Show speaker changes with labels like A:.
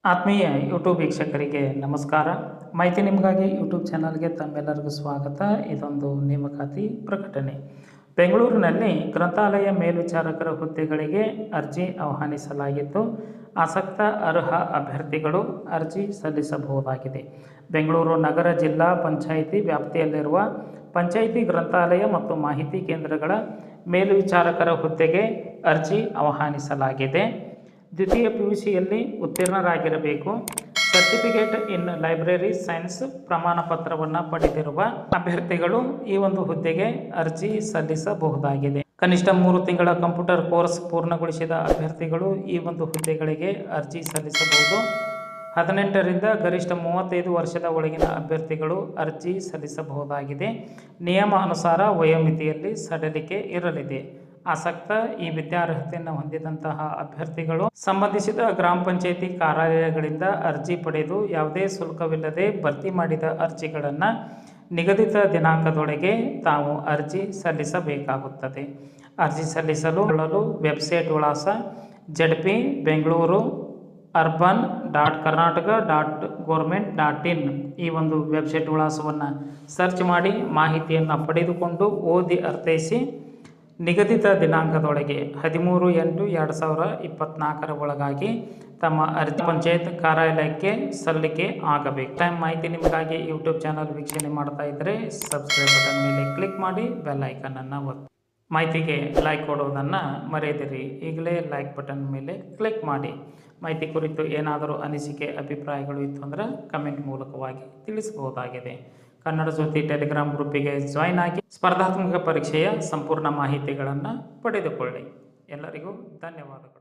A: ಆತ್ಮೀಯ ಯೂಟ್ಯೂಬ್ ವೀಕ್ಷಕರಿಗೆ ನಮಸ್ಕಾರ. ಮಾಹಿತಿ ನಿಮಗಾಗಿ ಯೂಟ್ಯೂಬ್ ಚಾನಲ್ಗೆ ತಮ್ಮೆಲ್ಲರಿಗೂ ಸ್ವಾಗತ. ಇದೊಂದು ನೇಮಕಾತಿ ಪ್ರಕಟಣೆ. ಬೆಂಗಳೂರಿನಲ್ಲಿ ಗ್ರಂಥಾಲಯ ಮೇಲ್ವಿಚಾರಕರ ಹುದ್ದೆಗಳಿಗೆ ಅರ್ಜಿ ಆಹ್ವಾನಿಸಲಾಗಿದ್ದು, ಆಸಕ್ತ ಅರ್ಹ ಅಭ್ಯರ್ಥಿಗಳು ಅರ್ಜಿ ಸಲ್ಲಿಸಬಹುದಾಗಿದೆ. ಬೆಂಗಳೂರು ನಗರ ಜಿಲ್ಲಾ ಪಂಚಾಯಿತಿ ವ್ಯಾಪ್ತಿಯಲ್ಲಿರುವ ಪಂಚಾಯಿತಿ ಗ್ರಂಥಾಲಯ ಮತ್ತು ಮಾಹಿತಿ ಕೇಂದ್ರಗಳ ಮೇಲ್ವಿಚಾರಕರ ಹುದ್ದೆಗೆ ಅರ್ಜಿ ಆಹ್ವಾನಿಸಲಾಗಿದೆ. ದ್ವಿತೀಯ PUCಯಲ್ಲಿ ಉತ್ತೀರ್ಣರಾಗಿರಬೇಕು. ಸರ್ಟಿಫಿಕೇಟ್ ಇನ್ ಲೈಬ್ರರಿ ಸೈನ್ಸ್ ಪ್ರಮಾಣ ಪತ್ರವನ್ನು ಪಡೆದಿರುವ ಅಭ್ಯರ್ಥಿಗಳು ಈ ಒಂದು ಹುದ್ದೆಗೆ ಅರ್ಜಿ ಸಲ್ಲಿಸಬಹುದಾಗಿದೆ. ಕನಿಷ್ಠ 3 ತಿಂಗಳ ಕಂಪ್ಯೂಟರ್ ಕೋರ್ಸ್ ಪೂರ್ಣಗೊಳಿಸಿದ ಅಭ್ಯರ್ಥಿಗಳು ಈ ಒಂದು ಹುದ್ದೆಗಳಿಗೆ ಅರ್ಜಿ ಸಲ್ಲಿಸಬಹುದು. 18 ರಿಂದ ಗರಿಷ್ಠ 35 ವರ್ಷದ ಒಳಗಿನ ಅಭ್ಯರ್ಥಿಗಳು ಅರ್ಜಿ ಸಲ್ಲಿಸಬಹುದಾಗಿದೆ. ನಿಯಮ ಅನುಸಾರ ವಯೋಮಿತಿಯಲ್ಲಿ ಸಡಿಲಿಕೆ ಇರಲಿದೆ. ಆಸಕ್ತ ಈ ವಿದ್ಯಾರ್ಹತೆಯನ್ನು ಹೊಂದಿದಂತಹ ಅಭ್ಯರ್ಥಿಗಳು ಸಂಬಂಧಿಸಿದ ಗ್ರಾಮ ಪಂಚಾಯಿತಿ ಕಾರ್ಯಾಲಯಗಳಿಂದ ಅರ್ಜಿ ಪಡೆದು ಯಾವುದೇ ಶುಲ್ಕವಿಲ್ಲದೆ ಭರ್ತಿ ಮಾಡಿದ ಅರ್ಜಿಗಳನ್ನು ನಿಗದಿತ ದಿನಾಂಕದೊಳಗೆ ತಾವು ಅರ್ಜಿ ಸಲ್ಲಿಸಬೇಕಾಗುತ್ತದೆ. ಅರ್ಜಿ ಸಲ್ಲಿಸಲು ವೆಬ್ಸೈಟ್ ವಿಳಾಸ jpbengaluru.urban.karnataka.government.in ಈ ಒಂದು ವೆಬ್ಸೈಟ್ ವಿಳಾಸವನ್ನು ಸರ್ಚ್ ಮಾಡಿ ಮಾಹಿತಿಯನ್ನು ಪಡೆದುಕೊಂಡು ಓದಿ ಅರ್ಥೈಸಿ ನಿಗದಿತ ದಿನಾಂಕದೊಳಗೆ 13/8/2024 ಒಳಗಾಗಿ ತಮ್ಮ ಅರ್ಜಿ ಪಂಚಾಯತ್ ಕಾರ್ಯಾಲಯಕ್ಕೆ ಸಲ್ಲಿಕೆ ಆಗಬೇಕು. ಮಾಹಿತಿ ನಿಮಗಾಗಿ ಯೂಟ್ಯೂಬ್ ಚಾನಲ್ ವೀಕ್ಷಣೆ ಮಾಡ್ತಾ ಇದ್ದರೆ ಸಬ್ಸ್ಕ್ರೈಬ್ ಬಟನ್ ಮೇಲೆ ಕ್ಲಿಕ್ ಮಾಡಿ ಬೆಲ್ ಐಕನನ್ನು ಒತ್ತಿ. ಮಾಹಿತಿಗೆ ಲೈಕ್ ಕೊಡೋದನ್ನು ಮರೆಯದಿರಿ. ಈಗಲೇ ಲೈಕ್ ಬಟನ್ ಮೇಲೆ ಕ್ಲಿಕ್ ಮಾಡಿ. ಮಾಹಿತಿ ಕುರಿತು ಏನಾದರೂ ಅನಿಸಿಕೆ ಅಭಿಪ್ರಾಯಗಳು ಇತ್ತು ಅಂದರೆ ಕಮೆಂಟ್ ಮೂಲಕವಾಗಿ ತಿಳಿಸಬಹುದಾಗಿದೆ. ಕನ್ನಡ ಜ್ಯೋತಿ ಟೆಲಿಗ್ರಾಮ್ ಗ್ರೂಪಿಗೆ ಜಾಯ್ನ್ ಆಗಿ ಸ್ಪರ್ಧಾತ್ಮಕ ಪರೀಕ್ಷೆಯ ಸಂಪೂರ್ಣ ಮಾಹಿತಿಗಳನ್ನು ಪಡೆದುಕೊಳ್ಳಿ. ಎಲ್ಲರಿಗೂ ಧನ್ಯವಾದಗಳು.